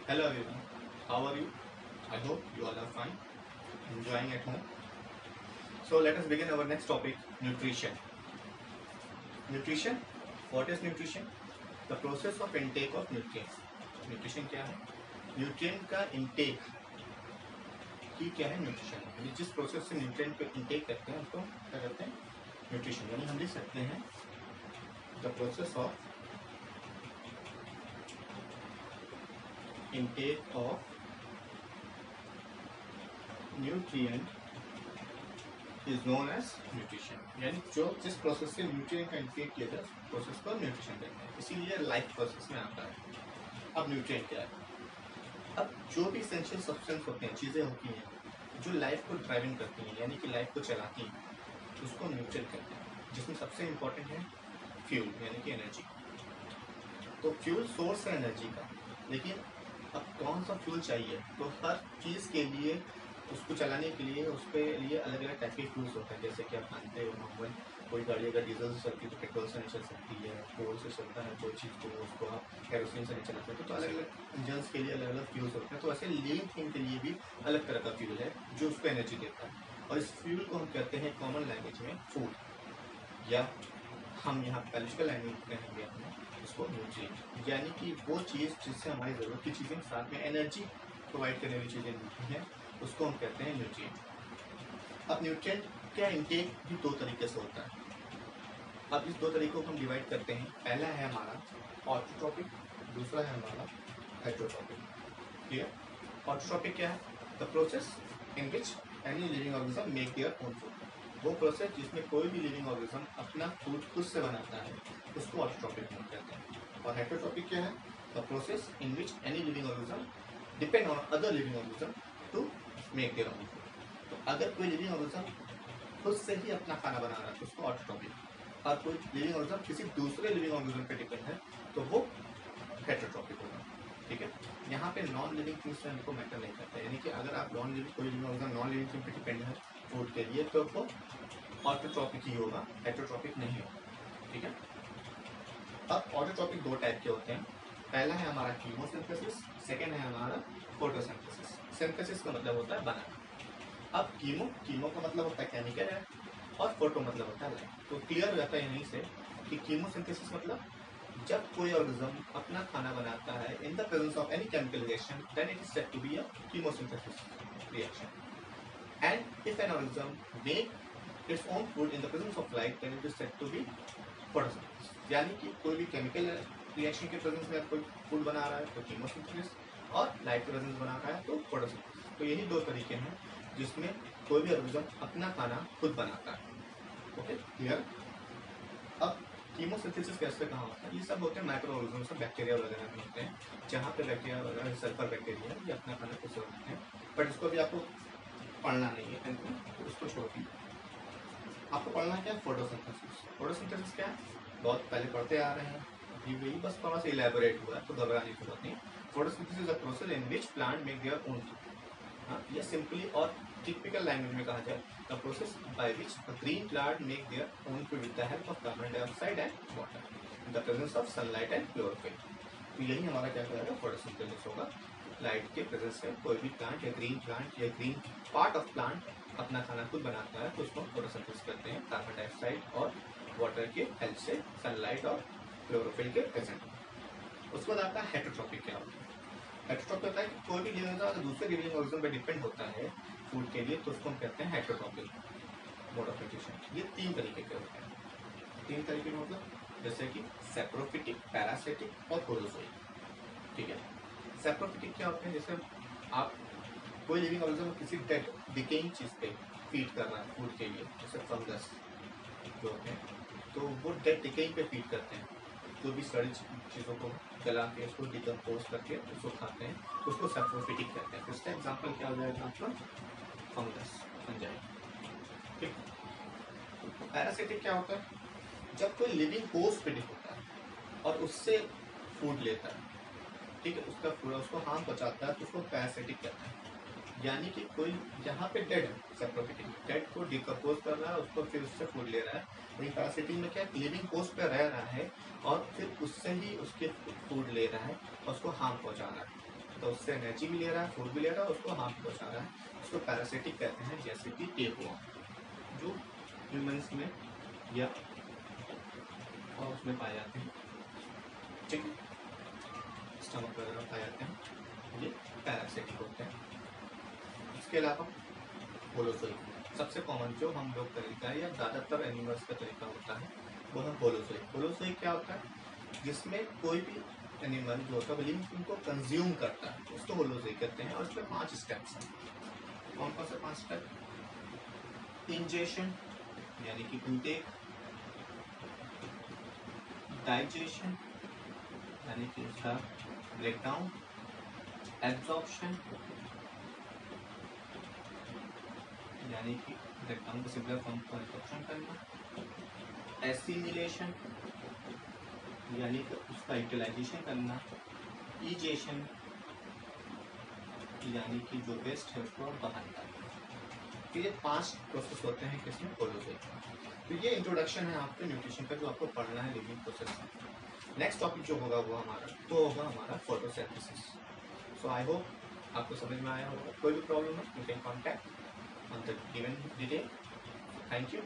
Hello everyone, how are you? I hope you all are fine, enjoying at home. So let us begin our next topic, nutrition. Nutrition, what is nutrition? The process of intake of nutrients. Nutrition क्या है? Nutrient का intake की क्या है nutrition, यानी जिस process से nutrient को इंटेक करते हैं उसको क्या करते हैं न्यूट्रिशन, यानी हम लिख सकते हैं the process of intake of nutrient is known as nutrition, यानी जो जिस प्रोसेस से न्यूट्रिएंट का इंटेक किया जाए प्रोसेस को न्यूट्रिशन कहते हैं, इसीलिए लाइफ प्रोसेस में आता है। अब न्यूट्रिएंट क्या है? अब जो भी एसेंशियल सब्सटेंस होते हैं, चीज़ें होती हैं जो लाइफ को ड्राइविंग करती हैं, यानी कि लाइफ को चलाती हैं, उसको न्यूट्रिएंट कहते हैं, जिसमें सबसे इम्पोर्टेंट है फ्यूल यानी कि एनर्जी। तो फ्यूल सोर्स है एनर्जी का, लेकिन अब कौन सा फ्यूल चाहिए? तो हर चीज़ के लिए उसको चलाने के लिए उसके लिए अलग अलग टाइप के फ्यूल्स होते हैं। जैसे कि आप जानते हो नॉर्मल कोई गाड़ी अगर डीजल से चलती है तो पेट्रोल से नहीं चल सकती है, कोल से चलता है कोई चीज़, तो उसको आप केरोसिन से नहीं चला सकते। तो अलग अलग इंजन्स के लिए अलग अलग फ्यूल्स होते हैं। तो ऐसे लिविंग थिंग के लिए भी अलग तरह का फ्यूल है जो उसको एनर्जी देता है, और इस फ्यूल को हम कहते हैं कॉमन लैंग्वेज में फूड, या हम यहाँ बायोलॉजिकल लैंग्वेज कहेंगे इसको न्यूट्रिएंट, यानी कि वो चीज़ जिससे हमारी ज़रूरत की चीज़ें साथ में एनर्जी प्रोवाइड करने वाली चीज़ें मिलती हैं, उसको हम कहते हैं न्यूट्रिएंट। अब न्यूट्रिएंट का इंटेक भी दो तरीके से होता है। अब इस दो तरीकों को हम डिवाइड करते हैं। पहला है हमारा ऑटोट्रॉपिक, दूसरा है हमारा हेटेरोट्रॉपिक। क्लियर? ऑटोट्रॉपिक क्या है? The process in which any living organism make their own food. वो प्रोसेस जिसमें कोई भी लिविंग ऑर्गेनिज्म अपना फूड खुद से बनाता है, उसको ऑटोट्रॉपिक कहते हैं। और हेटेरोट्रॉपिक क्या है? The process in which any living organism depend on other living organism to make their own food. तो अगर कोई लिविंग ऑर्गेनिज्म खुद से ही अपना खाना बना रहा है तो उसको ऑटोट्रॉपिक, और कोई लिविंग ऑर्गेनिज्म किसी दूसरे लिविंग ऑर्गेनिज्म पे डिपेंड है तो वो हेटेरोट्रॉपिक होगा। ठीक है? यहाँ पे नॉन लिविंग थिंग्स हमको मैटर नहीं करता, यानी कि अगर आप नॉन लिविंग कोई living organism non living thing पे डिपेंड है फूड के लिए तो वो ऑटोट्रॉपिक ही होगा, हेटेरोट्रॉपिक नहीं होगा। ठीक है? अब ऑटोट्रॉपिक दो टाइप के होते हैं। पहला है हमारा कीमोसिंथेसिस, सेकेंड है हमारा फोटोसिंथेसिस। सिंथेसिस का मतलब होता है बनाना। अब कीमो का मतलब होता है केमिकल है, और फोटो मतलब होता है लाइट। तो क्लियर हो जाता है यहीं से कि कीमोसिंथेसिस मतलब जब कोई ऑर्गेनिज्म अपना खाना बनाता है in the presence of any chemical reaction, then it is said to be a chemosynthesis reaction. And if an organism make its own food in the presence of light, then it is said to be photosynthesis. यानी कि कोई भी chemical reaction के presence में कोई food बना रहा है तो कीमोसिंथेसिस, और लाइट के प्रेजेंस बना रहा है तो फोटोसिंथेसिस। तो यही दो तरीके हैं जिसमें कोई भी ऑर्गेनिज्म अपना खाना खुद बनाता है। Okay, clear? अब कीमोसिंथेसिस कैसे कहाँ होता है? ये सब होते हैं माइक्रो ऑर्गेनिज्म से, बैक्टीरिया वगैरह में होते हैं, जहाँ पे बैक्टीरिया वगैरह सल्फर बैक्टीरिया ये अपना खाना खुद से बनाते हैं। बट इसको भी आपको पढ़ना नहीं है टेंथ में, तो इसको छोड़ दी। आपको पढ़ना क्या है? फोटोसिंथेसिस। फोटोसिंथेसिस क्या है? बहुत पहले पढ़ते आ रहे हैं, अभी वही बस थोड़ा सा इलेबोरेट हुआ है, तो घबराने की जरूरत नहीं। Photosynthesis is a process in which plant make their own food. हाँ, ये सिंपली और टिपिकल लैंग्वेज में कहा जाए, the process by which a green plant make their own food with the help of carbon dioxide and water in the presence of sunlight and chlorophyll. तो यही हमारा क्या कहलाएगा? फोटोसिंथेसिस होगा। लाइट के प्रेजेंस में कोई भी प्लांट या ग्रीन पार्ट ऑफ प्लांट अपना खाना खुद बनाता है तो उसको फोटोसिंथेसिस करते हैं, कार्बन डाइऑक्साइड और वाटर के हेल्प से, सनलाइट और क्लोरोफिल के प्रेजेंट। उसके बाद आता है हेटेरोट्रॉपिक। क्या होता है? हेटेरोट्रॉपिक होता है कि कोई भी लिविंग ऑर्गेनिज्म अगर दूसरे लिविंग ऑर्गेनिज्म पर डिपेंड होता है फूड के लिए तो उसको हम कहते हैं हेटेरोट्रॉपिक मोड ऑफ न्यूट्रिशन। ये तीन तरीके के होते हैं। तीन तरीके का मतलब जैसे कि सेप्रोफिटिक, पैरासिटिक और प्रोटोजोइक। ठीक है? सेप्रोफिटिक क्या होते हैं? जैसे आप कोई लिविंग ऑर्गेनिज्म किसी डेड डिकेइंग चीज़ पे फीड कर रहा है फूड के लिए, जैसे फंगस जो होते हैं, तो वो डेड डिकेइंग पे फीड करते हैं। जो भी सड़ी चीज़ों को जला के उसको डिकम्पोज करके उसको खाते हैं, तो उसको सेप्रोफिटिक कहते हैं। तो इसका एग्जाम्पल क्या हो जाएगा आपका? फंगस बन जाएगा। ठीक। पैरासिटिक क्या होता है? जब कोई लिविंग होस्ट पे होता है और उससे फूड लेता है, ठीक है, उसका फूड उसको हार्म पहुँचाता है तो उसको पैरासिटिक कहते हैं। यानी कि कोई यहाँ पे डेड है, सेप्रोफिटिक डेड को डिकम्पोज कर रहा है, उसको फिर उससे फूड ले रहा है। लेकिन पैरासिटिक में क्या, लिविंग होस्ट पे रह रहा है और फिर उससे ही उसके फूड ले रहा है और उसको हार्म पहुँचा रहा है। तो उससे एनर्जी भी ले रहा है, फूड भी ले रहा है, उसको हार्म पहुंचा रहा है। उसको पैरासिटिक कहते हैं, जैसे कि टेपवर्म जो ह्यूमंस में या और उसमें पाए जाते हैं, ठीक, स्टमक वगैरह पाए जाते हैं, ये पैरासिटिक होते हैं। इसके अलावा होलोजोइक, सबसे कॉमन जो हम लोग तरीका है या ज़्यादातर एनिमल्स का तरीका होता है वो है होलोजोइक। होलोजोइक क्या होता है? जिसमें कोई भी एनिमल जो होता है लिविंग थिंग को कंज्यूम करता है, उसको होलोजोइक कहते हैं। और इसमें 5 स्टेप्स हैं। कौन कौन से 5 स्टेप? इंजेशन यानी कि इनटेक, डाइजेशन यानी कि उसका ब्रेकडाउन, एब्जॉर्प्शन यानी कि ब्रेकडाउन को सिंपल फॉर्म को एब्जॉर्प्शन करना, एसिमिलेशन यानी कि उसका यूटिलाइजेशन करना, इजेशन यानी कि जो वेस्ट है उसको बाहर निकालना। तो ये 5 प्रोसेस होते हैं किसमें? होलोजोइक। तो ये इंट्रोडक्शन है आपके न्यूट्रिशन का जो आपको पढ़ना है लिविंग प्रोसेस में। नेक्स्ट टॉपिक जो होगा वो होगा हमारा फोटोसिंथेसिस। सो आई होप आपको समझ में आया होगा। कोई भी प्रॉब्लम है you can contact on the given detail. Thank you.